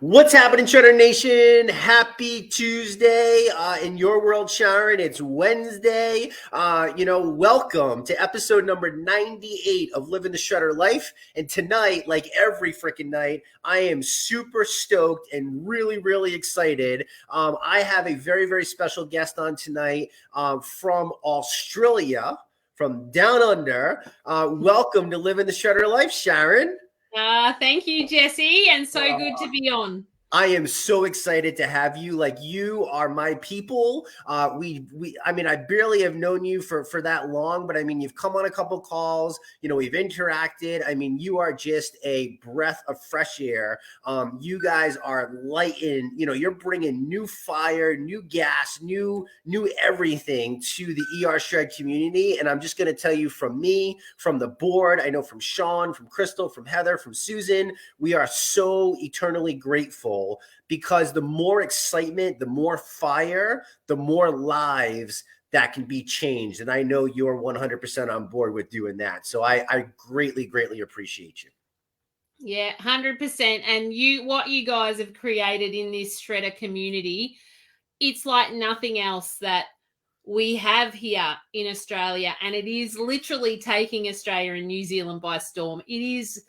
What's happening, Shredder Nation? Happy Tuesday in your world, Sharyn. It's Wednesday. Welcome to episode number 98 of Living the Shredder Life. And tonight, like every freaking night, I am super stoked and really, really excited. I have a very, very special guest on tonight from Australia, from down under. Welcome to Living the Shredder Life, Sharyn. Thank you, Jesse, and so good to be on. I am so excited to have you. Like, you are my people. I barely have known you for that long, but I mean, you've come on a couple calls, we've interacted. I mean, you are just a breath of fresh air. You guys are lighting, you're bringing new fire, new gas, new everything to the ERShred community. And I'm just going to tell you, from me, from the board, I know from Sean, from Crystal, from Heather, from Susan, we are so eternally grateful, because the more excitement, the more fire, the more lives that can be changed. And I know you're 100% on board with doing that. So I greatly, greatly appreciate you. Yeah, 100%. And what you guys have created in this shredder community, it's like nothing else that we have here in Australia. And it is literally taking Australia and New Zealand by storm. It's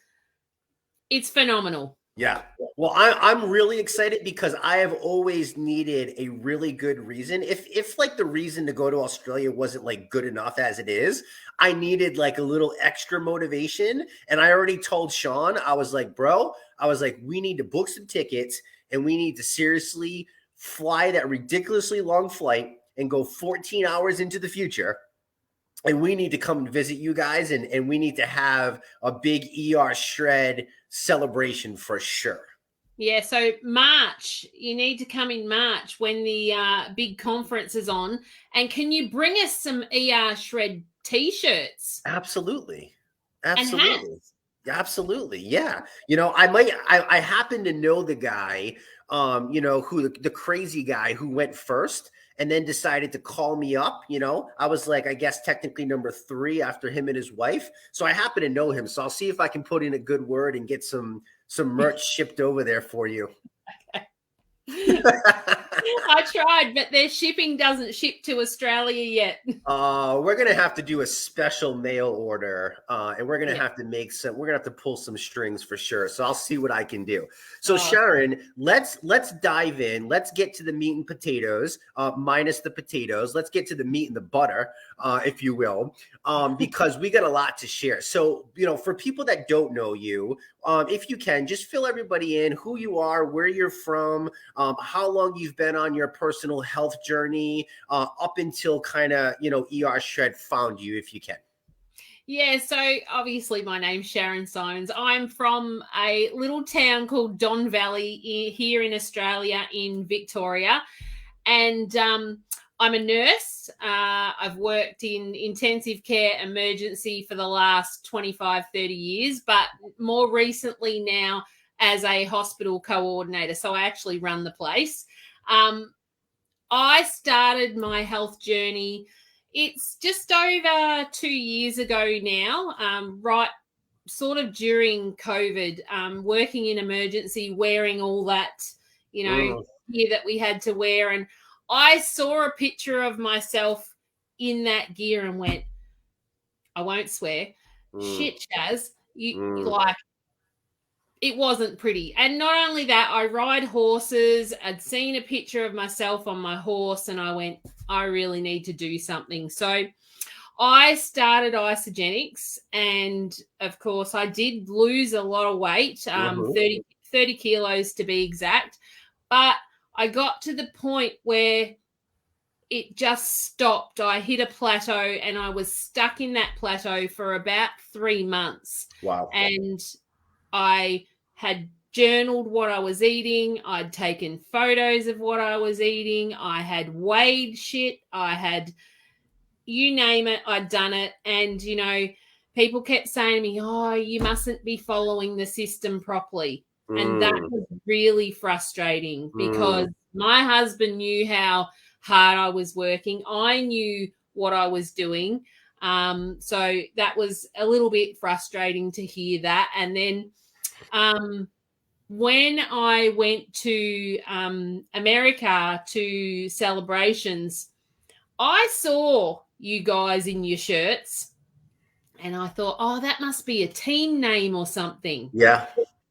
phenomenal. Yeah. Well, I'm really excited because I have always needed a really good reason. If like the reason to go to Australia wasn't like good enough as it is, I needed like a little extra motivation. And I already told Sean, I was like, bro, we need to book some tickets and we need to seriously fly that ridiculously long flight and go 14 hours into the future. And we need to come and visit you guys, and we need to have a big ERShred celebration for sure. Yeah, so March, you need to come in March when the big conference is on. And can you bring us some ERShred T-shirts? Absolutely. And hats. Absolutely. Yeah. I happen to know the guy, who the crazy guy who went first and then decided to call me up. I was like, I guess technically number 3 after him and his wife. So I happen to know him. So I'll see if I can put in a good word and get some merch shipped over there for you. I tried, but their shipping doesn't ship to Australia yet. We're going to have to do a special mail order, and we're going to have to pull some strings for sure. So I'll see what I can do. So Sharyn, let's dive in. Let's get to the meat and potatoes, minus the potatoes. Let's get to the meat and the butter, if you will, because we got a lot to share. So, for people that don't know you, if you can, just fill everybody in, who you are, where you're from, how long you've been on your personal health journey, up until kind of, ERShred found you, if you can. Yeah, so obviously my name's Sharyn Symonds. I'm from a little town called Don Valley here in Australia, in Victoria. And I'm a nurse. I've worked in intensive care emergency for the last 25, 30 years, but more recently now as a hospital coordinator. So I actually run the place. I started my health journey, it's just over 2 years ago now, right sort of during COVID, working in emergency, wearing all that, gear that we had to wear. And I saw a picture of myself in that gear and went, I won't swear, shit, Shaz, it wasn't pretty. And not only that, I ride horses. I'd seen a picture of myself on my horse and I went, I really need to do something. So I started Isagenix, and of course I did lose a lot of weight, 30 kilos to be exact. But I got to the point where it just stopped. I hit a plateau and I was stuck in that plateau for about 3 months. Wow. And I had journaled what I was eating. I'd taken photos of what I was eating. I had weighed shit. I had, you name it, I'd done it. And, people kept saying to me, oh, you mustn't be following the system properly. And that was really frustrating because my husband knew how hard I was working. I knew what I was doing. So that was a little bit frustrating to hear that. And then when I went to America to celebrations, I saw you guys in your shirts and I thought, oh, that must be a team name or something. Yeah.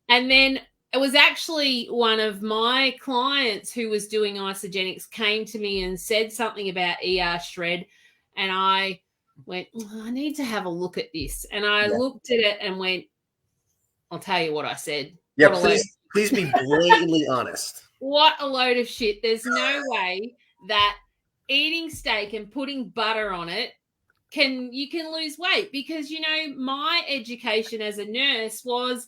And then it was actually one of my clients who was doing isogenics came to me and said something about ERShred. And I went, I need to have a look at this. And I looked at it and went, I'll tell you what I said. Yeah, please be blatantly honest. What a load of shit. There's no way that eating steak and putting butter on it you can lose weight, because my education as a nurse was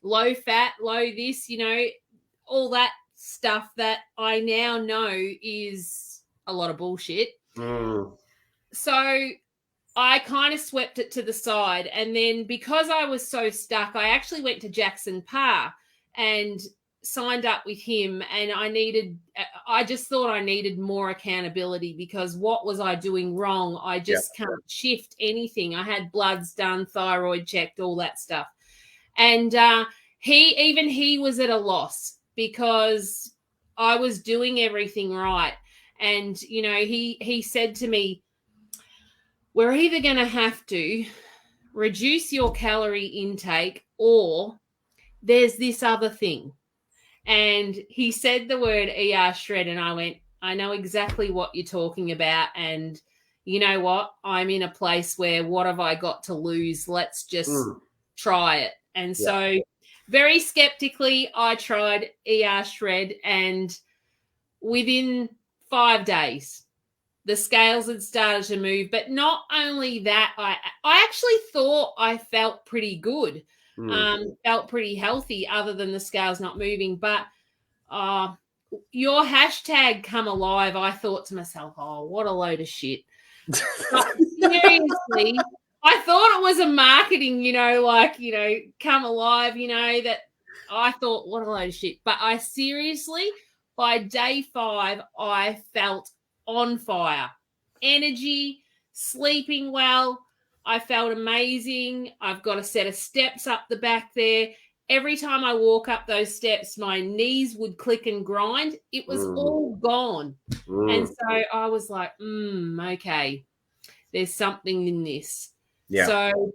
low fat, low this, all that stuff that I now know is a lot of bullshit. So I kind of swept it to the side, and then because I was so stuck, I actually went to Jackson Parr and signed up with him, and I just thought I needed more accountability, because what was I doing wrong? I just can't shift anything. I had bloods done, thyroid checked, all that stuff. And he was at a loss because I was doing everything right. And, he said to me, we're either going to have to reduce your calorie intake, or there's this other thing. And he said the word ERShred, and I went, I know exactly what you're talking about. And you know what? I'm in a place where, what have I got to lose? Let's just try it. And so very skeptically, I tried ERShred, and within 5 days, the scales had started to move. But not only that, I actually thought I felt pretty good. Felt pretty healthy other than the scales not moving. But your hashtag come alive, I thought to myself, oh, what a load of shit. But seriously, I thought it was a marketing, come alive, that I thought, what a load of shit. But I seriously, by day 5, I felt on fire. Energy, sleeping well. I felt amazing. I've got a set of steps up the back there. Every time I walk up those steps, my knees would click and grind. It was all gone. And so I was like, okay, there's something in this. Yeah. So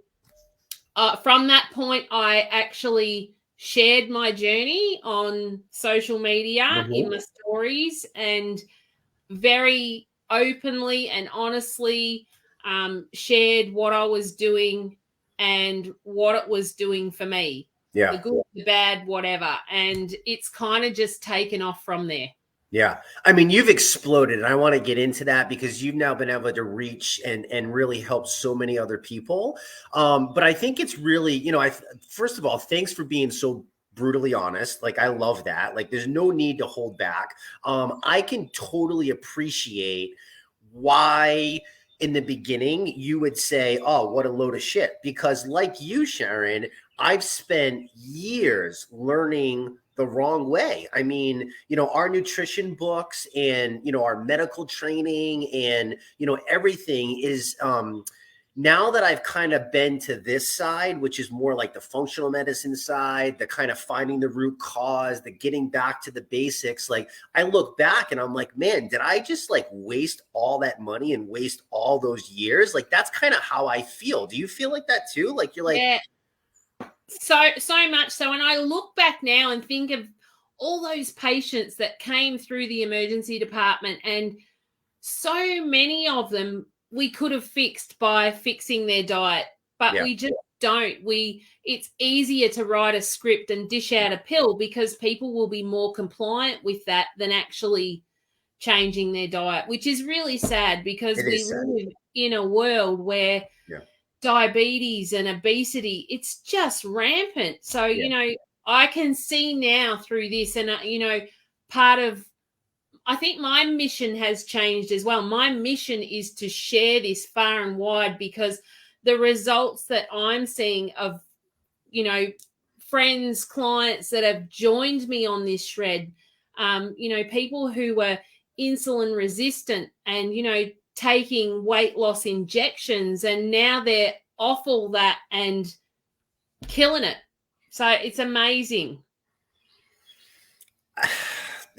from that point, I actually shared my journey on social media in my stories, and very openly and honestly shared what I was doing and what it was doing for me. Yeah. The good, the bad, whatever. And it's kind of just taken off from there. Yeah. I mean, you've exploded, and I want to get into that because you've now been able to reach and really help so many other people. But I think it's really, first of all, thanks for being so brutally honest. Like, I love that. Like, there's no need to hold back. I can totally appreciate why in the beginning you would say, oh, what a load of shit. Because like you, Sharyn, I've spent years learning the wrong way. I mean, our nutrition books and, our medical training and, everything is, now that I've kind of been to this side, which is more like the functional medicine side, the kind of finding the root cause, the getting back to the basics. Like, I look back and I'm like, man, did I just waste all that money and waste all those years? Like, that's kind of how I feel. Do you feel like that too? Like, you're like, yeah. So much. So when I look back now and think of all those patients that came through the emergency department, and so many of them we could have fixed by fixing their diet, but we just don't. It's easier to write a script and dish out a pill because people will be more compliant with that than actually changing their diet, which is really sad because we live in a world where diabetes and obesity, it's just rampant. So, I can see now through this, and, I think my mission has changed as well. My mission is to share this far and wide because the results that I'm seeing of, friends, clients that have joined me on this shred, people who were insulin resistant and, taking weight loss injections, and now they're off all that and killing it. So it's amazing.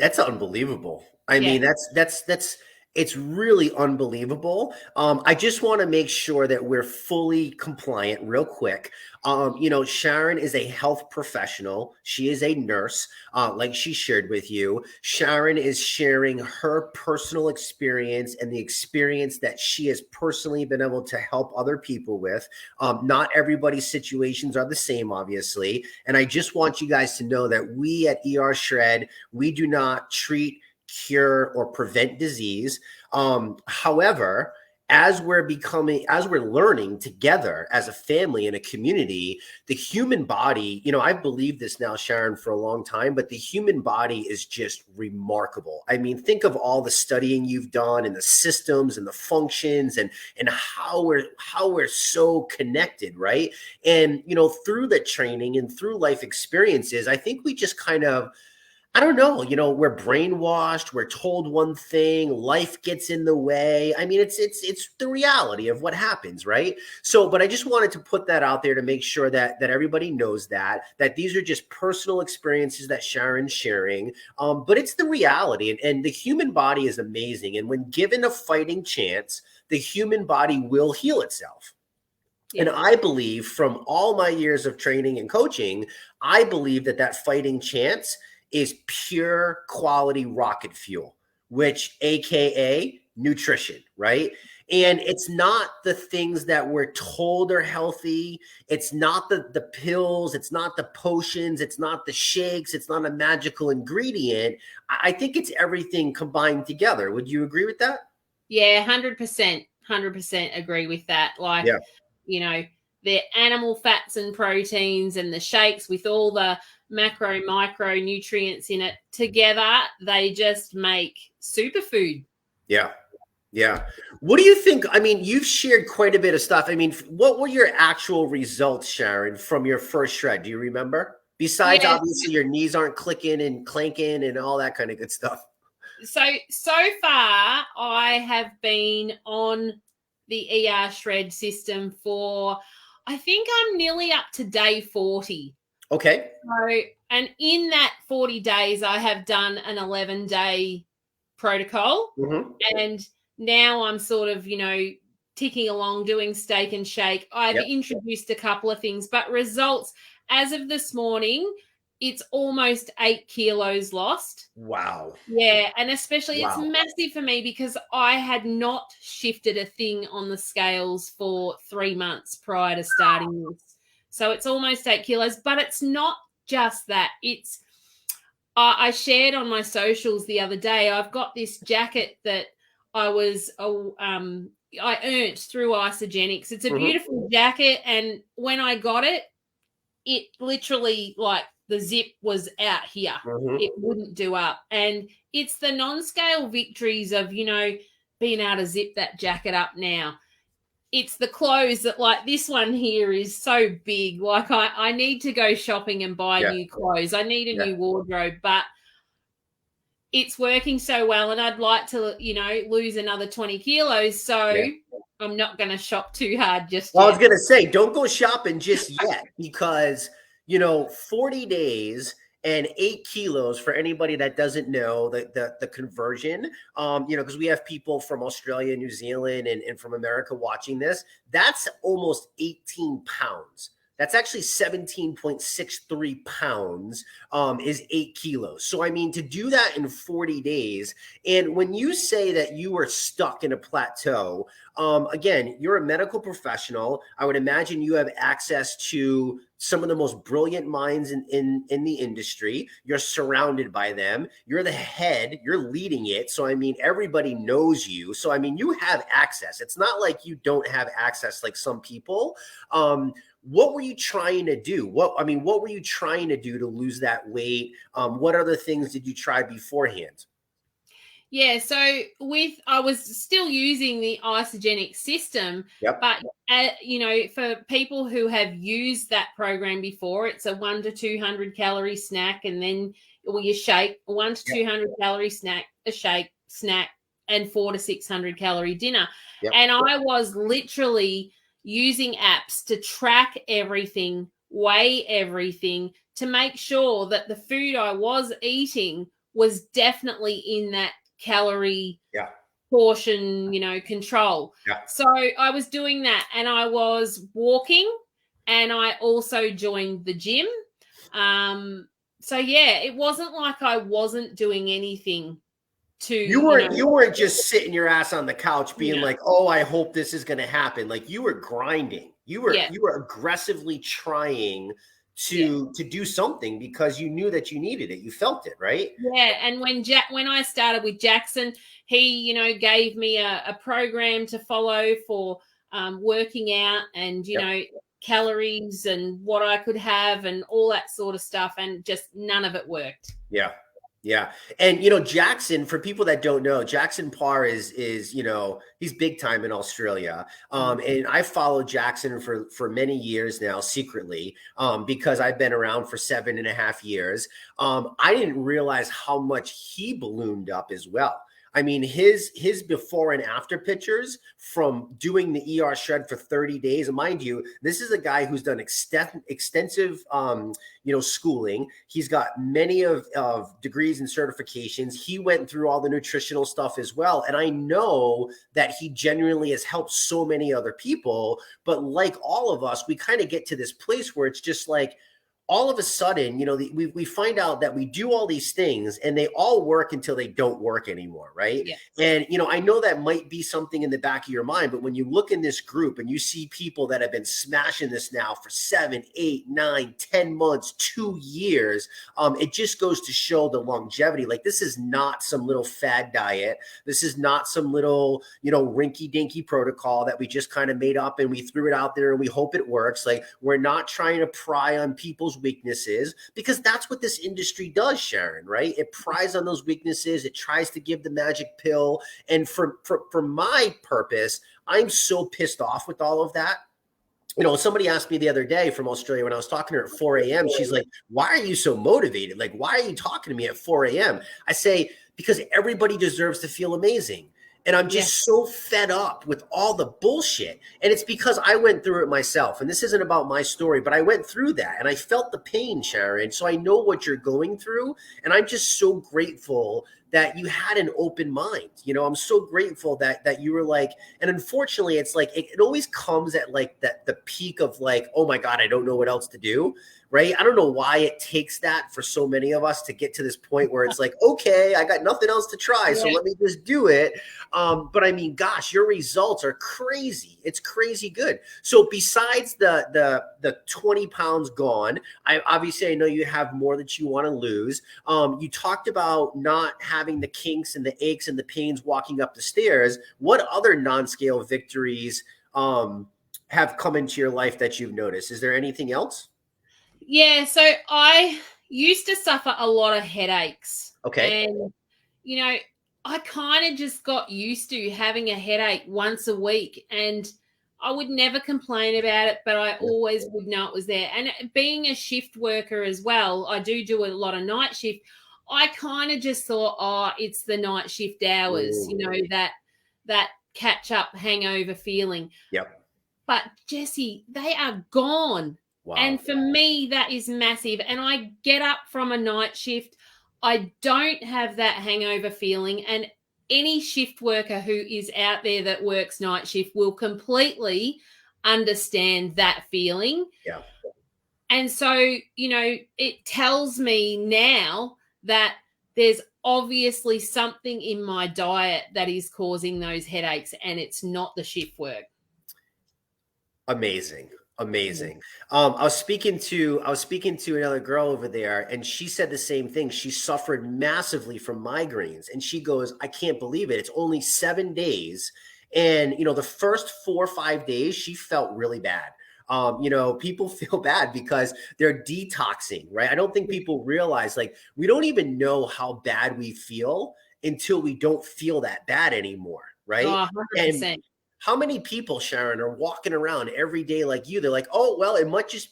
That's unbelievable. I Yeah. mean, that's it's really unbelievable. I just want to make sure that we're fully compliant real quick. Sharyn is a health professional. She is a nurse, like she shared with you. Sharyn is sharing her personal experience and the experience that she has personally been able to help other people with. Not everybody's situations are the same, obviously. And I just want you guys to know that we at ERShred, we do not treat, cure, or prevent disease. However, as we're learning together as a family and a community, the human body, I've believed this now, Sharyn, for a long time, but the human body is just remarkable. I mean, think of all the studying you've done and the systems and the functions and how we're so connected, right? And through the training and through life experiences, I think we just kind of, I don't know, we're brainwashed, we're told one thing, life gets in the way. I mean, it's the reality of what happens, right? So, but I just wanted to put that out there to make sure that everybody knows that these are just personal experiences that Sharyn's sharing. But it's the reality, and the human body is amazing. And when given a fighting chance, the human body will heal itself. Yeah. And I believe from all my years of training and coaching, I believe that fighting chance is pure quality rocket fuel, which AKA nutrition, right? And it's not the things that we're told are healthy. It's not the pills. It's not the potions. It's not the shakes. It's not a magical ingredient. I think it's everything combined together. Would you agree with that? Yeah, 100% agree with that. Like, Yeah. The animal fats and proteins and the shakes with all the macro, micro nutrients in it together, they just make superfood. Yeah. Yeah. What do you think? I mean, you've shared quite a bit of stuff. I mean, what were your actual results, Sharyn, from your first shred? Do you remember? Besides, Yeah. obviously, your knees aren't clicking and clanking and all that kind of good stuff. So far, I have been on the ERShred system for, I think I'm nearly up to day 40. Okay. So, and in that 40 days, I have done an 11-day protocol. Mm-hmm. And now I'm sort of, ticking along doing steak and shake. I've Yep. introduced a couple of things, but results as of this morning, it's almost 8 kilos lost. Wow. Yeah, and especially it's Wow. massive for me because I had not shifted a thing on the scales for 3 months prior to starting this. So it's almost 8 kilos, but it's not just that. It's I shared on my socials the other day. I've got this jacket that I earned through Isagenix. It's a beautiful jacket, and when I got it, it literally, like, the zip was out here. It wouldn't do up. And it's the non-scale victories of, being able to zip that jacket up now. It's the clothes that, like, this one here is so big. Like, I need to go shopping and buy new clothes. I need a new wardrobe, but it's working so well, and I'd like to, lose another 20 kilos. So I'm not going to shop too hard just yet. I was going to say, don't go shopping just yet because, 40 days and 8 kilos, for anybody that doesn't know the conversion, because we have people from Australia, New Zealand, and from America watching this, that's almost 18 pounds. That's actually 17.63 pounds, is 8 kilos. So, I mean, to do that in 40 days, and when you say that you were stuck in a plateau, again, you're a medical professional. I would imagine you have access to some of the most brilliant minds in the industry. You're surrounded by them. You're the head. You're leading it. So, I mean, everybody knows you. So, I mean, you have access. It's not like you don't have access like some people. What were you trying to do? What were you trying to do to lose that weight? What other things did you try beforehand? Yeah, so I was still using the Isagenix system, but for people who have used that program before, it's a 1 to 200 calorie snack, and then you shake, 1 to 200 calorie snack, a shake, snack, and 400 to 600 calorie dinner. And I was literally using apps to track everything, weigh everything, to make sure that the food I was eating was definitely in that calorie Yeah. portion, control. Yeah. So I was doing that, and I was walking, and I also joined the gym. So yeah, it wasn't like I wasn't doing anything to, You weren't just sitting your ass on the couch being yeah, like, "Oh, I hope this is going to happen." Like you were grinding. You were yeah, you were aggressively trying yeah. to do something because you knew that you needed it. You felt it, right? Yeah, and when I started with Jackson, he, gave me a program to follow for working out and, Yep. calories and what I could have and all that sort of stuff, and just none of it worked. Yeah. Yeah. And Jackson, for people that don't know, Jackson Parr is he's big time in Australia. And I followed Jackson for many years now secretly, because I've been around for 7.5 years. I didn't realize how much he ballooned up as well. I mean, his before and after pictures from doing the ERShred for 30 days. And mind you, this is a guy who's done extensive schooling. He's got many of degrees and certifications. He went through all the nutritional stuff as well. And I know that he genuinely has helped so many other people. But like all of us, we kind of get to this place where it's just like, all of a sudden, we find out that we do all these things and they all work until they don't work anymore, right? Yeah. And, I know that might be something in the back of your mind, but when you look in this group and you see people that have been smashing this now for 7, 8, 9, 10 months, 2 years, it just goes to show the longevity. Like, this is not some little fad diet. This is not some little, rinky dinky protocol that we just kind of made up and we threw it out there and we hope it works. Like, we're not trying to pry on people's weaknesses, because that's what this industry does, Sharyn, right? It pries on those weaknesses. It tries to give the magic pill. And for my purpose, I'm so pissed off with all of that. Somebody asked me the other day from Australia when I was talking to her at 4 a.m. She's like, "Why are you so motivated? Like, why are you talking to me at 4 a.m.?" I say, because everybody deserves to feel amazing. And I'm Yeah. just so fed up with all the bullshit. And it's because I went through it myself. And this isn't about my story, but I went through that and I felt the pain, Sharyn. So I know what you're going through. And I'm just so grateful that you had an open mind. I'm so grateful that you were like, and unfortunately, it's like, it always comes at like the peak of like, oh my God, I don't know what else to do. Right. I don't know why it takes that for so many of us to get to this point where it's like, okay, I got nothing else to try, so let me just do it. But I mean, gosh, your results are crazy. It's crazy good. So besides the 20 pounds gone, I know you have more that you want to lose. You talked about not having the kinks and the aches and the pains walking up the stairs. What other non-scale victories have come into your life that you've noticed? Is there anything else? Yeah, so I used to suffer a lot of headaches. Okay. And, I kind of just got used to having a headache once a week, and I would never complain about it, but I always would know it was there. And being a shift worker as well, I do a lot of night shift. I kind of just thought, oh, it's the night shift hours, that catch up hangover feeling. Yep. But Jesse, they are gone. Wow. And for me, that is massive. And I get up from a night shift. I don't have that hangover feeling. And any shift worker who is out there that works night shift will completely understand that feeling. Yeah. And so, it tells me now that there's obviously something in my diet that is causing those headaches, and it's not the shift work. Amazing. I was speaking to another girl over there, and she said the same thing. She suffered massively from migraines, and she goes, "I can't believe it. It's only 7 days." And the first 4 or 5 days, she felt really bad. People feel bad because they're detoxing, right? I don't think people realize, like, we don't even know how bad we feel until we don't feel that bad anymore, right? Oh, 100%. And how many people, Sharyn, are walking around every day like you? They're like, "Oh, well, it might just,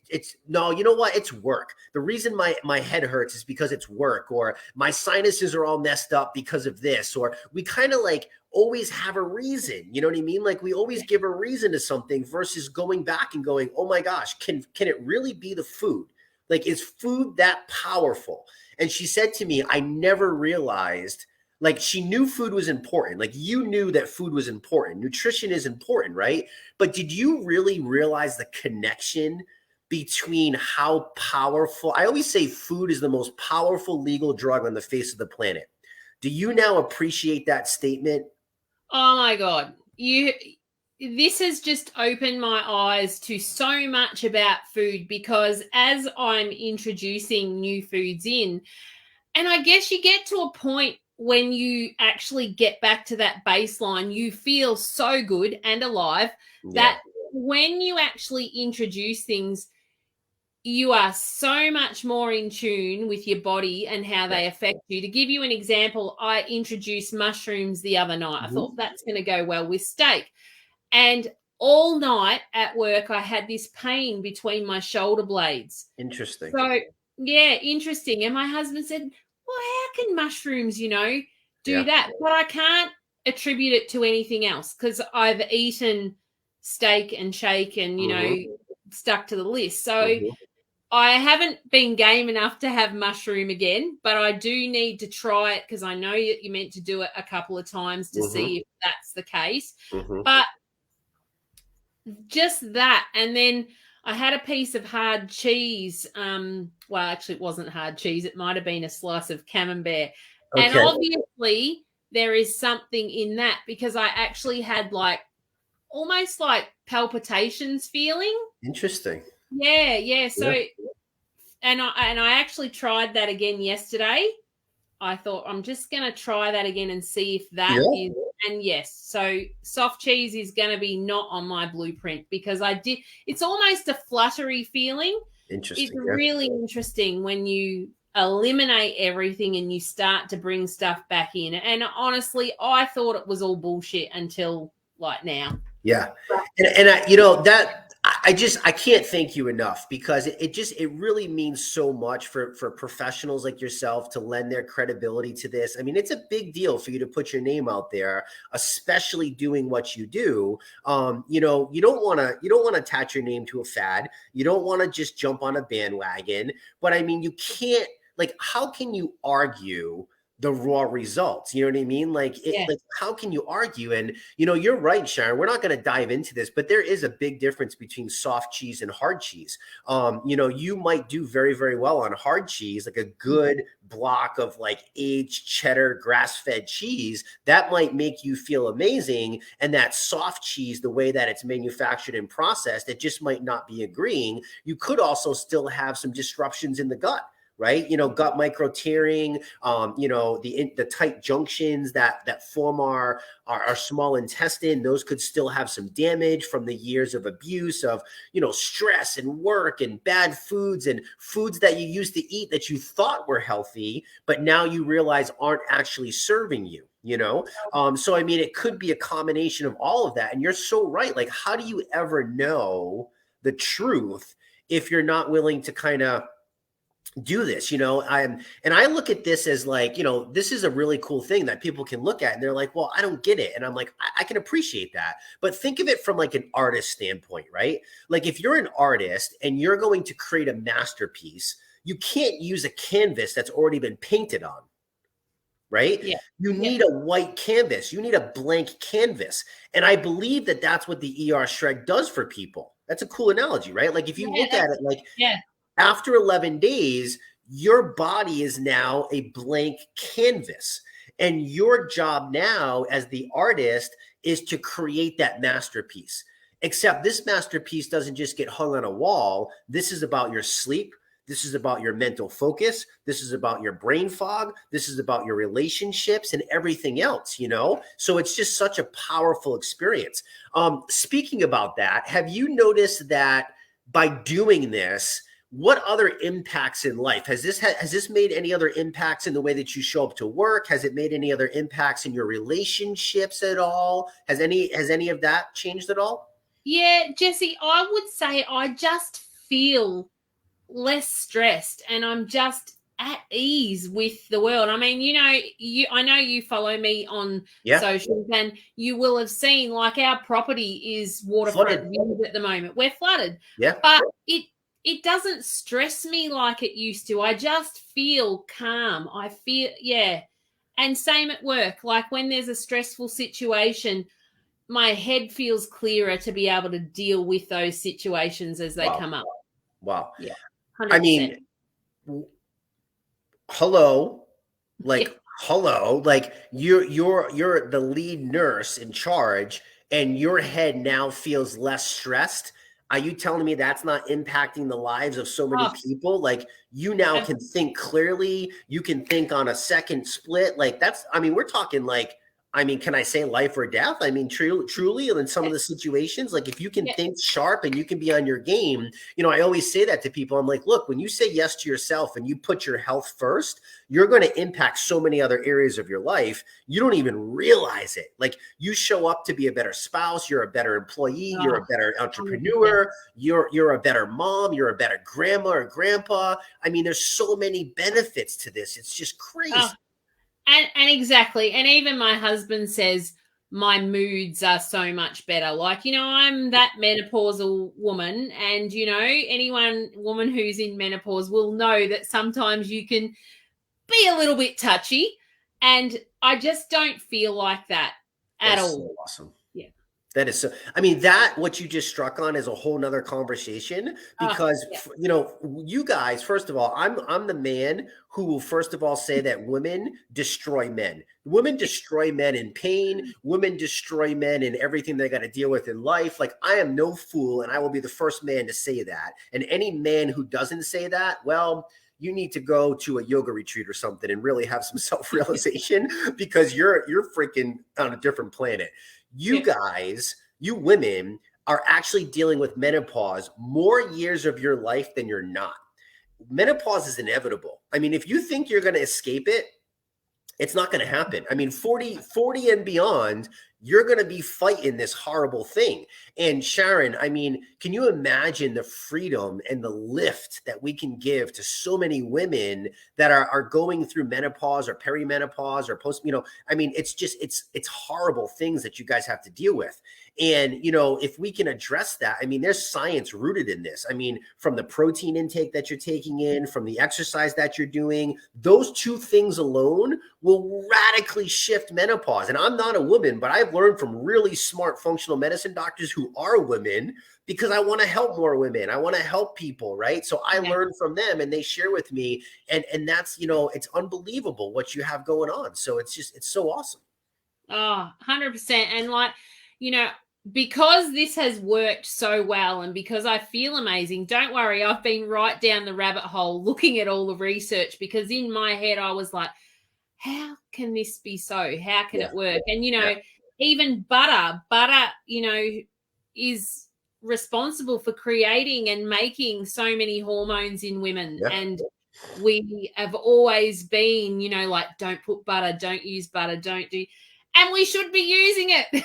it's no, you know what? It's work. The reason my head hurts is because it's work, or my sinuses are all messed up because of this," or we kind of like always have a reason. You know what I mean? Like, we always give a reason to something versus going back and going, "Oh my gosh, can it really be the food? Like, is food that powerful?" And she said to me, I never realized, like, she knew food was important. Like, you knew that food was important. Nutrition is important, right? But did you really realize the connection between how powerful, I always say food is the most powerful legal drug on the face of the planet. Do you now appreciate that statement? Oh my God. This has just opened my eyes to so much about food, because as I'm introducing new foods in, and I guess you get to a point when you actually get back to that baseline, you feel so good and alive Yeah. that when you actually introduce things, you are so much more in tune with your body and how they affect you. To give you an example, I introduced mushrooms the other night. I thought that's going to go well with steak. And all night at work, I had this pain between my shoulder blades. Interesting. So, yeah, interesting. And my husband said, well, how can mushrooms, do that? But I can't attribute it to anything else, because I've eaten steak and shake and, stuck to the list. So I haven't been game enough to have mushroom again, but I do need to try it, because I know you meant to do it a couple of times to see if that's the case. But just that. And then I had a piece of hard cheese. Well, actually, it wasn't hard cheese. It might have been a slice of camembert. Okay. And obviously, there is something in that, because I actually had almost like palpitations feeling. Interesting. Yeah. So, and I actually tried that again yesterday. I thought, I'm just going to try that again and see if that is. And yes, so soft cheese is going to be not on my blueprint, because it's almost a fluttery feeling. Interesting. It's really interesting when you eliminate everything and you start to bring stuff back in. And honestly, I thought it was all bullshit until now. Yeah. And I can't thank you enough, because it really means so much for professionals like yourself to lend their credibility to this. I mean, it's a big deal for you to put your name out there, especially doing what you do. You don't want to attach your name to a fad. You don't want to just jump on a bandwagon, but I mean, you can't, how can you argue the raw results? You know what I mean? Like, how can you argue? And, you're right, Sharyn, we're not going to dive into this, but there is a big difference between soft cheese and hard cheese. You might do very, very well on hard cheese, like a good block of aged cheddar grass-fed cheese that might make you feel amazing. And that soft cheese, the way that it's manufactured and processed, it just might not be agreeing. You could also still have some disruptions in the gut, right? Gut micro tearing, the tight junctions that form our small intestine, those could still have some damage from the years of abuse of, stress and work and bad foods and foods that you used to eat that you thought were healthy, but now you realize aren't actually serving you. So I mean, it could be a combination of all of that. And you're so right. Like, how do you ever know the truth if you're not willing to kind of do this? I look at this as this is a really cool thing that people can look at and they're like, well, I don't get it. And I'm like, I can appreciate that. But think of it from an artist standpoint, right? Like, if you're an artist and you're going to create a masterpiece, you can't use a canvas that's already been painted on, right? Yeah. You need a white canvas. You need a blank canvas. And I believe that that's what the ERShred does for people. That's a cool analogy, right? Like, if you look at it, after 11 days, your body is now a blank canvas. And your job now as the artist is to create that masterpiece. Except this masterpiece doesn't just get hung on a wall. This is about your sleep. This is about your mental focus. This is about your brain fog. This is about your relationships and everything else, So it's just such a powerful experience. Speaking about that, have you noticed that by doing this, what other impacts in life has this made any other impacts in the way that you show up to work? Has it made any other impacts in your relationships at all? Has any of that changed at all? Yeah, Jesse, I would say I just feel less stressed and I'm just at ease with the world. I mean, I know you follow me on socials, and you will have seen our property is waterfront views at the moment. We're flooded. Yeah. But it doesn't stress me like it used to. I just feel calm. I feel, yeah. And same at work. Like when there's a stressful situation, my head feels clearer to be able to deal with those situations as they come up. Wow. Yeah. 100%. I mean, hello, like hello, like you're the lead nurse in charge, and your head now feels less stressed. Are you telling me that's not impacting the lives of so many people? Like you now can think clearly, you can think on a second split. Like that's, I mean, we're talking like, I mean, can I say life or death? I mean, truly, in some of the situations, like if you can think sharp and you can be on your game, you know, I always say that to people. I'm like, look, when you say yes to yourself and you put your health first, you're going to impact so many other areas of your life. You don't even realize it. Like you show up to be a better spouse, you're a better employee, you're a better entrepreneur, you're a better mom, you're a better grandma or grandpa. I mean, there's so many benefits to this. It's just crazy. And exactly. And even my husband says my moods are so much better. Like, you know, I'm that menopausal woman, and, you know, woman who's in menopause will know that sometimes you can be a little bit touchy, and I just don't feel like that at all. So awesome. Yeah. That is so, I mean, that what you just struck on is a whole nother conversation because, you know, you guys, first of all, I'm the man who will first of all say that women destroy men. Women destroy men in pain. Women destroy men in everything they got to deal with in life. Like I am no fool, and I will be the first man to say that. And any man who doesn't say that, well, you need to go to a yoga retreat or something and really have some self-realization because you're freaking on a different planet. You guys, you women are actually dealing with menopause more years of your life than you're not. Menopause is inevitable. I mean, if you think you're going to escape it, it's not going to happen. I mean, 40 and beyond, you're going to be fighting this horrible thing. And Sharyn, I mean, can you imagine the freedom and the lift that we can give to so many women that are going through menopause or perimenopause or post, you know, I mean, it's just, it's horrible things that you guys have to deal with. And, you know, if we can address that, I mean, there's science rooted in this. I mean, from the protein intake that you're taking in, from the exercise that you're doing, those two things alone will radically shift menopause. And I'm not a woman, but I've learned from really smart functional medicine doctors who are women because I want to help more women. I want to help people, right? So I learn from them and they share with me. And that's, you know, it's unbelievable what you have going on. So it's just, it's so awesome. Oh, 100%. And like, you know, because this has worked so well and because I feel amazing, don't worry, I've been right down the rabbit hole looking at all the research because in my head I was like, how can this be so? How can it work? And, you know, even butter, you know, is responsible for creating and making so many hormones in women. And we have always been, you know, like, don't put butter, don't use butter, don't do, and we should be using it.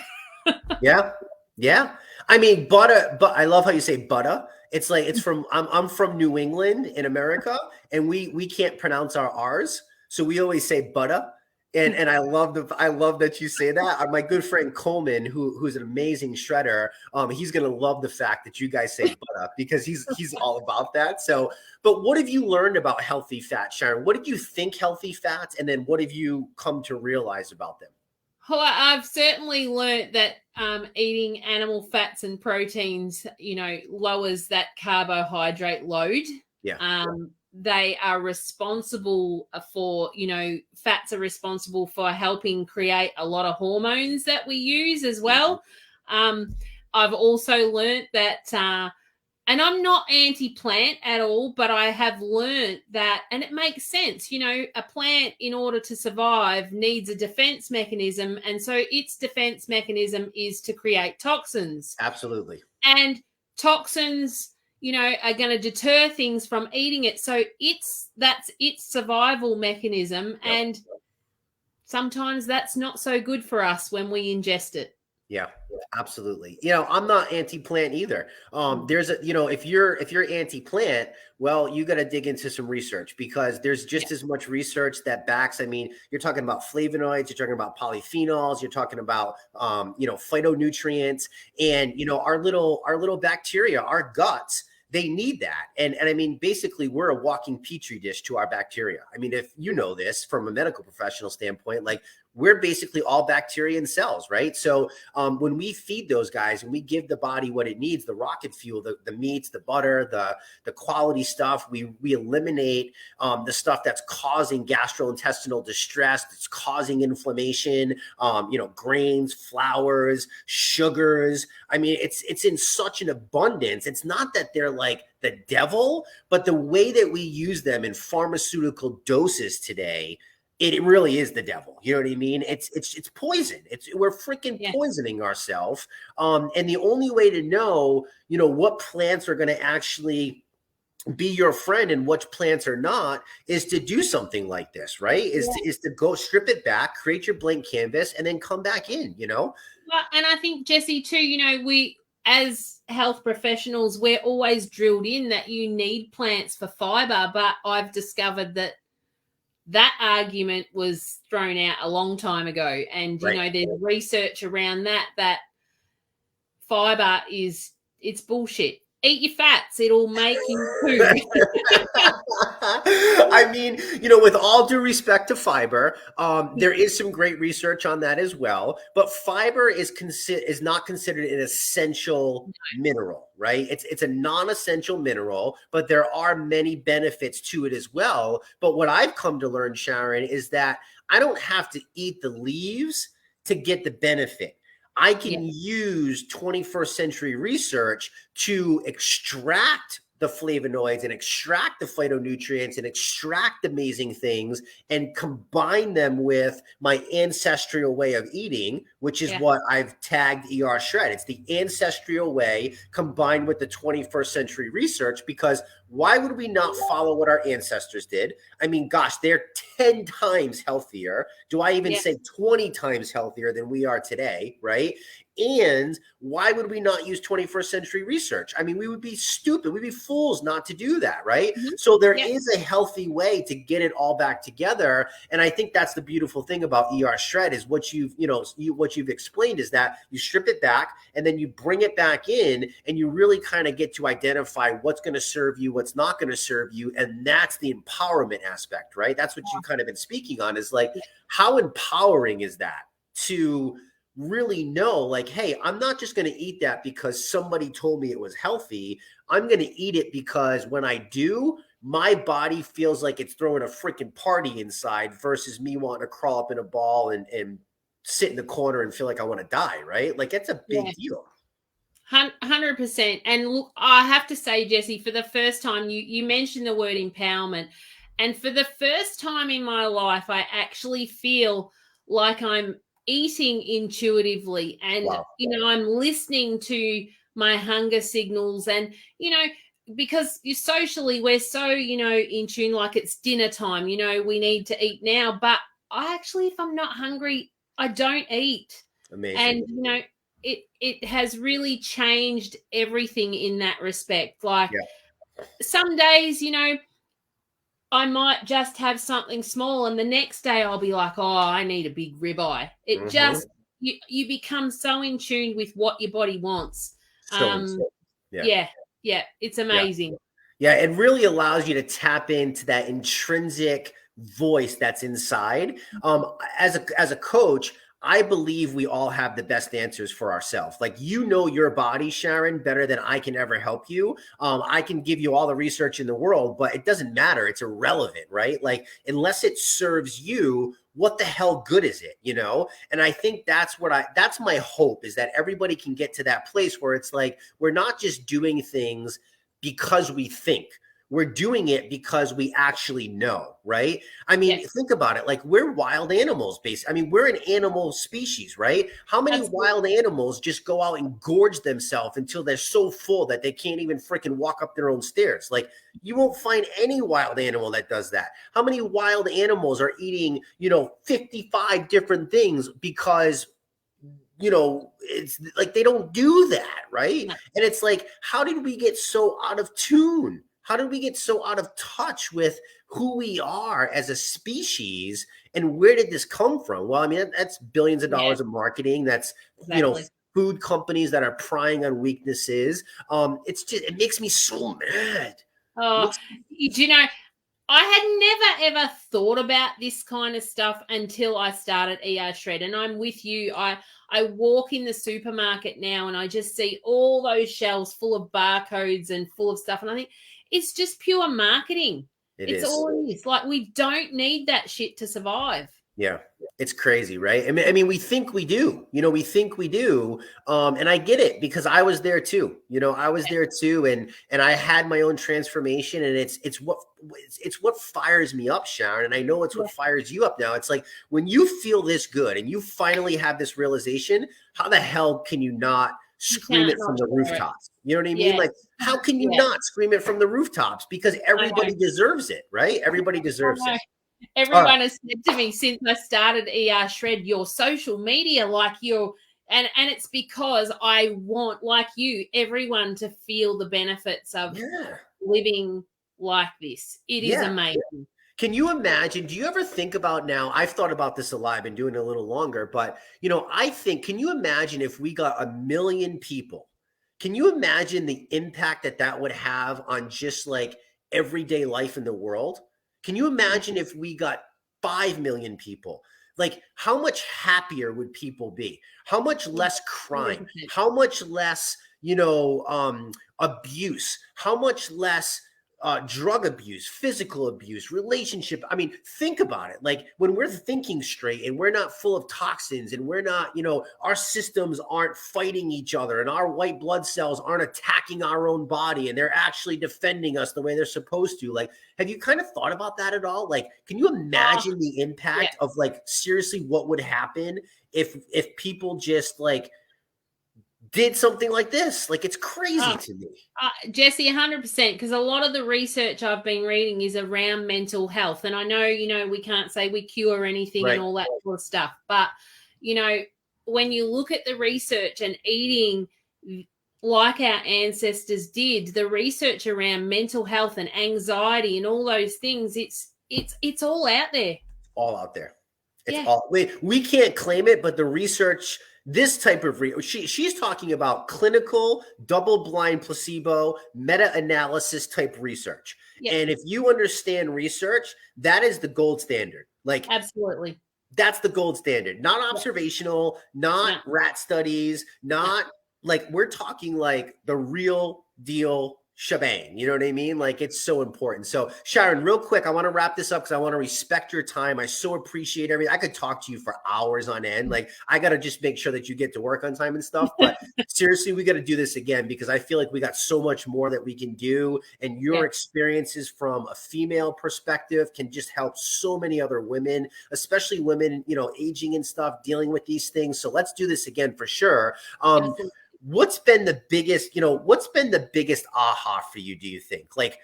Yeah. I mean, butter, but I love how you say butter. It's like, it's from, I'm from New England in America, and we can't pronounce our R's. So we always say butter. And I love that you say that. My good friend Coleman, who's an amazing shredder, he's gonna love the fact that you guys say butter because he's all about that. So, but what have you learned about healthy fats, Sharyn? What did you think healthy fats, and then what have you come to realize about them? Well, I've certainly learned that eating animal fats and proteins, you know, lowers that carbohydrate load. They are responsible for, you know, fats are responsible for helping create a lot of hormones that we use as well. I've also learned that, and I'm not anti-plant at all, but I have learned that, and it makes sense, you know, a plant in order to survive needs a defense mechanism. And so its defense mechanism is to create toxins. Absolutely. And toxins, you know, are going to deter things from eating it. So that's its survival mechanism. And sometimes that's not so good for us when we ingest it. Yeah, absolutely. You know, I'm not anti-plant either. There's a, you know, if you're anti-plant, well, you got to dig into some research because there's just as much research that backs. I mean, you're talking about flavonoids, you're talking about polyphenols, you're talking about, you know, phytonutrients, and, you know, our little bacteria, our guts, they need that. And I mean, basically, we're a walking petri dish to our bacteria. I mean, if you know this from a medical professional standpoint, like we're basically all bacteria and cells, right? So when we feed those guys and we give the body what it needs, the rocket fuel, the meats, the butter, the quality stuff, we eliminate the stuff that's causing gastrointestinal distress, that's causing inflammation, grains, flours, sugars. I mean, it's in such an abundance. It's not that they're like the devil, but the way that we use them in pharmaceutical doses today, it really is the devil. You know what I mean? It's poison. We're freaking poisoning ourselves. And the only way to know, what plants are going to actually be your friend and which plants are not is to do something like this, right? Is to go strip it back, create your blank canvas, and then come back in, Well, and I think, Jesse, too, we as health professionals, we're always drilled in that you need plants for fiber, but I've discovered that argument was thrown out a long time ago. And, there's research around that fiber it's bullshit. Eat your fats. It'll make you food. I mean, with all due respect to fiber, there is some great research on that as well. But fiber is not considered an essential mineral, right? It's a non-essential mineral, but there are many benefits to it as well. But what I've come to learn, Sharyn, is that I don't have to eat the leaves to get the benefit. I can use 21st century research to extract the flavonoids and extract the phytonutrients and extract amazing things and combine them with my ancestral way of eating, which is what I've tagged ERShred. It's the ancestral way combined with the 21st century research, because why would we not follow what our ancestors did? I mean, gosh, they're 10 times healthier. Do I even say 20 times healthier than we are today, right? And why would we not use 21st century research? I mean, we would be stupid. We'd be fools not to do that, right? Mm-hmm. So there is a healthy way to get it all back together. And I think that's the beautiful thing about ERShred is what you've explained is that you strip it back and then you bring it back in and you really kind of get to identify what's going to serve you, what's not going to serve you. And that's the empowerment aspect, right? That's what you kind of been speaking on is like, how empowering is that to really know, like, hey, I'm not just going to eat that because somebody told me it was healthy. I'm going to eat it because when I do, my body feels like it's throwing a freaking party inside versus me wanting to crawl up in a ball and sit in the corner and feel like I want to die, right? Like, it's a big deal. 100%. And look, I have to say, Jesse, for the first time, you mentioned the word empowerment. And for the first time in my life, I actually feel like I'm eating intuitively and I'm listening to my hunger signals and because socially we're so in tune, like it's dinner time, we need to eat now, but I actually, if I'm not hungry, I don't eat. Amazing. And it has really changed everything in that respect. Like some days I might just have something small and the next day I'll be like, oh, I need a big ribeye. It just, you become so in tune with what your body wants. It's amazing. Yeah, it really allows you to tap into that intrinsic voice that's inside. As a coach, I believe we all have the best answers for ourselves. Like, your body, Sharyn, better than I can ever help you. I can give you all the research in the world, but it doesn't matter. It's irrelevant, right? Like, unless it serves you, what the hell good is it, And I think that's my hope, is that everybody can get to that place where it's like, we're not just doing things because we think. We're doing it because we actually know, right? I mean, think about it. Like, we're wild animals we're an animal species, right? How many wild animals just go out and gorge themselves until they're so full that they can't even freaking walk up their own stairs? Like, you won't find any wild animal that does that. How many wild animals are eating, 55 different things because it's like they don't do that, right? And it's like, how did we get so out of tune? How did we get so out of touch with who we are as a species? And where did this come from? Well, I mean, that's billions of dollars of marketing. That's, food companies that are prying on weaknesses. It makes me so mad. Oh, do you know, I had never ever thought about this kind of stuff until I started ERShred, and I'm with you. I walk in the supermarket now and I just see all those shelves full of barcodes and full of stuff, and I think it's just pure marketing. It's all it is. Like, we don't need that shit to survive. Yeah, it's crazy, right? I mean, we think we do, we think we do. And I get it because I was there too. I was there too, and I had my own transformation, and it's what fires me up, Sharon. And I know it's what fires you up now. It's like when you feel this good and you finally have this realization, how the hell can you not scream it from the rooftops? You know what I mean? Like, how can you not scream it from the rooftops? Because everybody deserves it, right? Everybody deserves it. Everyone has said to me since I started ERShred, your social media, like and it's because I want, like you, everyone to feel the benefits of living like this. It is amazing. Can you imagine? Do you ever think about now? I've thought about this a lot. I've been doing it a little longer, but I think, can you imagine if we got 1 million people? Can you imagine the impact that would have on just like everyday life in the world? Can you imagine if we got 5 million people? Like, how much happier would people be? How much less crime? How much less, abuse? How much less drug abuse, physical abuse, relationship? I mean, think about it. Like, when we're thinking straight and we're not full of toxins and we're not, our systems aren't fighting each other and our white blood cells aren't attacking our own body and they're actually defending us the way they're supposed to. Like, have you kind of thought about that at all? Like, can you imagine the impact of, like, seriously what would happen if people just like did something like this? Like, it's crazy to me. Jesse, 100%, because a lot of the research I've been reading is around mental health. And I know, we can't say we cure anything and all that sort of stuff. But, when you look at the research and eating like our ancestors did, the research around mental health and anxiety and all those things, it's all out there. All out there. It's all, we can't claim it, but the research, this type of she's talking about clinical, double-blind, placebo, meta-analysis type research. And if you understand research, that is the gold standard. Like, absolutely, that's the gold standard. Not observational, not rat studies, not like, we're talking like the real deal shebang. You know what I mean? Like, it's so important. So, Sharyn, real quick, I want to wrap this up because I want to respect your time. I so appreciate everything. I could talk to you for hours on end. Like, I got to just make sure that you get to work on time and stuff. But seriously, we got to do this again because I feel like we got so much more that we can do. And your experiences from a female perspective can just help so many other women, especially women, aging and stuff, dealing with these things. So let's do this again for sure. What's been the biggest aha for you, do you think? Like,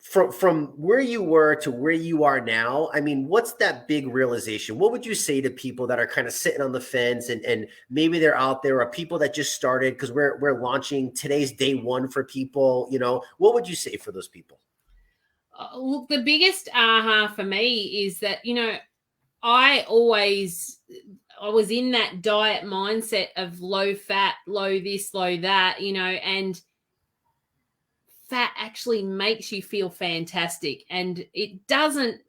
from where you were to where you are now, I mean, what's that big realization? What would you say to people that are kind of sitting on the fence and maybe they're out there, or people that just started, because we're launching, today's day one for people, what would you say for those people? Look, the biggest aha for me is that, I was in that diet mindset of low fat, low this, low that, and fat actually makes you feel fantastic. And it doesn't,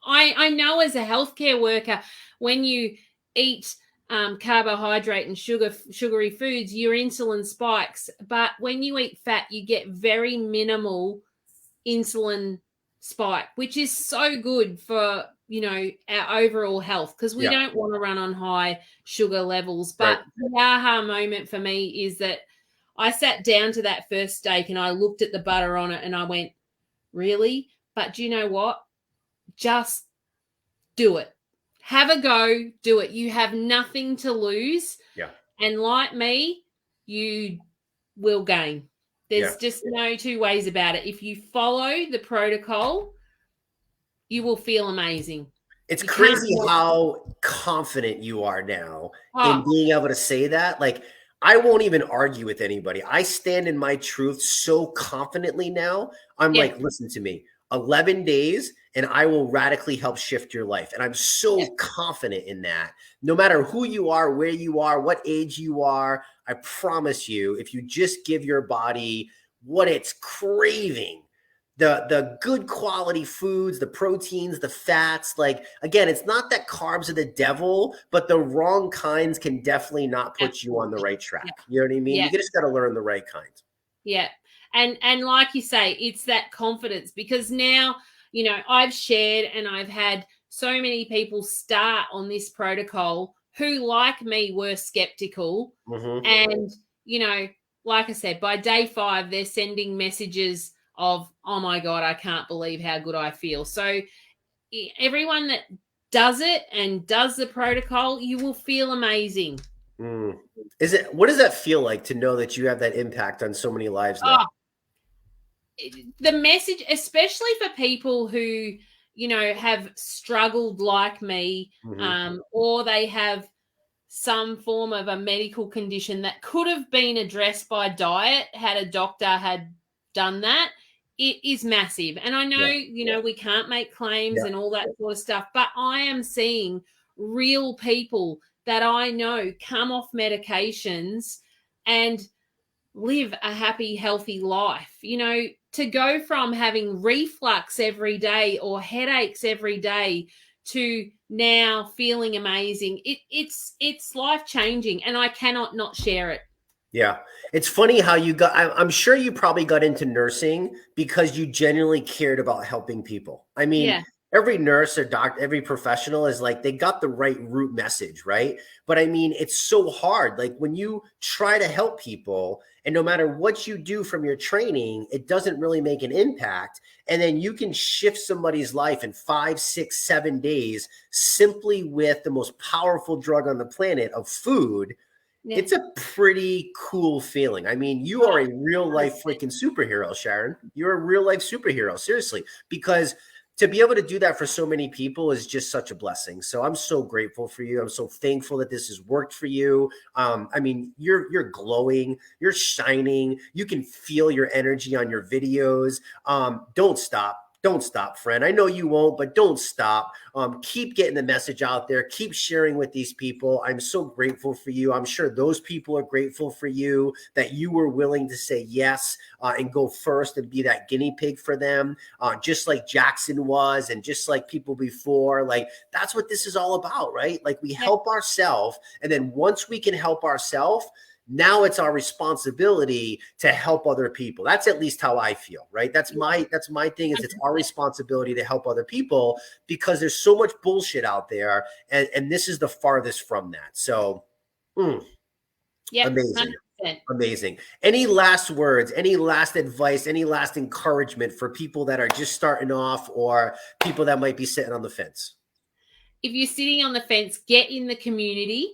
I know as a healthcare worker, when you eat carbohydrate and sugary foods, your insulin spikes. But when you eat fat, you get very minimal insulin spike, which is so good for our overall health, because we don't want to run on high sugar levels. But the aha moment for me is that I sat down to that first steak and I looked at the butter on it and I went, really? But do you know what? Just do it. Have a go, do it. You have nothing to lose. And like me, you will gain. There's just no two ways about it. If you follow the protocol, you will feel amazing. It's crazy how confident you are now in being able to say that. Like, I won't even argue with anybody. I stand in my truth so confidently now. I'm like, listen to me, 11 days and I will radically help shift your life. And I'm so confident in that. No matter who you are, where you are, what age you are, I promise you, if you just give your body what it's craving, the good quality foods, the proteins, the fats, like, again, it's not that carbs are the devil, but the wrong kinds can definitely not put you on the right track. You know what I mean? You just got to learn the right kinds. Yeah. And like you say, it's that confidence, because now, you know, I've shared and I've had so many people start on this protocol who, like me, were skeptical. And, you know, like I said, by day 5, they're sending messages of, oh my God, I can't believe how good I feel. So everyone that does it and does the protocol, you will feel amazing. What does that feel like to know that you have that impact on so many lives now? The message, especially for people who, you know, have struggled like me, or they have some form of a medical condition that could have been addressed by diet had a doctor had done that, it is massive. And I know, you know, we can't make claims and all that sort of stuff, but I am seeing real people that I know come off medications and live a happy, healthy life. You know, to go from having reflux every day or headaches every day to now feeling amazing, it's life changing, and I cannot not share it. Yeah. It's funny how you got, I'm sure you probably got into nursing because you genuinely cared about helping people. I mean, every nurse or doctor, every professional is like, they got the right root message, right? But I mean, it's so hard. Like when you try to help people, and no matter what you do from your training, it doesn't really make an impact. And then you can shift somebody's life in 5, 6, 7 days simply with the most powerful drug on the planet of food. It's a pretty cool feeling. I mean, you are a real life freaking superhero, Sharyn. You're a real life superhero, seriously, because to be able to do that for so many people is just such a blessing. So I'm so grateful for you. I'm so thankful that this has worked for you. I mean, you're glowing, you're shining. You can feel your energy on your videos. Don't stop. Don't stop, friend. I know you won't, but don't stop. Keep getting the message out there. Keep sharing with these people. I'm so grateful for you. I'm sure those people are grateful for you, that you were willing to say yes and go first and be that guinea pig for them, just like Jackson was, and just like people before. Like, that's what this is all about, right? Like, we help ourselves, and then once we can help ourselves, now it's our responsibility to help other people. That's at least how I feel, right? That's my thing, is it's our responsibility to help other people, because there's so much bullshit out there. And this is the farthest from that. So amazing. 100%. Amazing. Any last words, any last advice, any last encouragement for people that are just starting off, or people that might be sitting on the fence? If you're sitting on the fence, get in the community.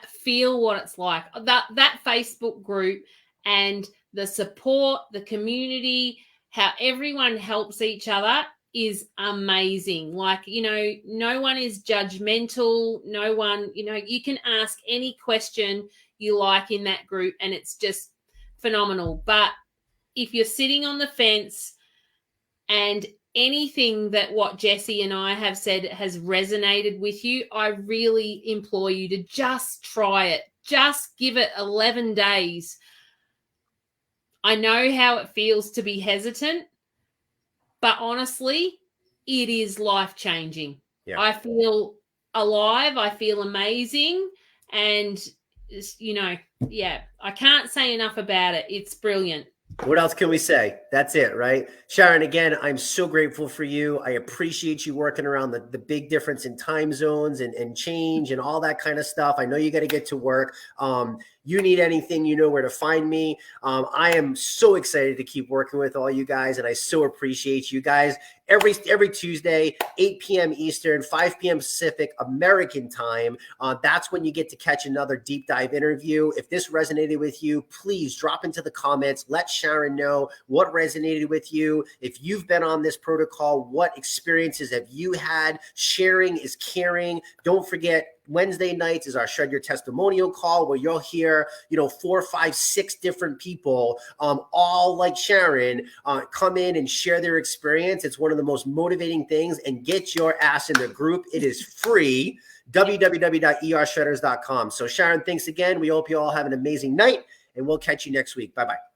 Feel what it's like. That Facebook group and the support, the community, how everyone helps each other is amazing. Like, you know, no one is judgmental. No one, you know, you can ask any question you like in that group, and it's just phenomenal. But if you're sitting on the fence and anything that what Jesse and I have said has resonated with you, I really implore you to just try it. Just give it 11 days. I know how it feels to be hesitant, but honestly, it is life-changing. I feel alive. I feel amazing. And, you know, I can't say enough about it. It's brilliant. What else can we say? That's it, right? Sharyn, again, I'm so grateful for you. I appreciate you working around the big difference in time zones and change and all that kind of stuff. I know you got to get to work. You need anything, you know where to find me. I am so excited to keep working with all you guys, and I so appreciate you guys. Every Tuesday, 8 p.m. Eastern, 5 p.m. Pacific, American time. That's when you get to catch another deep dive interview. If this resonated with you, please drop into the comments. Let Sharyn know what resonated with you. If you've been on this protocol, what experiences have you had? Sharing is caring. Don't forget, Wednesday nights is our Shred Your Testimonial call, where you'll hear, 4, 5, 6 different people, all like Sharyn, come in and share their experience. It's one of the most motivating things, and get your ass in the group. It is free. www.ershredders.com. So Sharyn, thanks again. We hope you all have an amazing night, and we'll catch you next week. Bye-bye.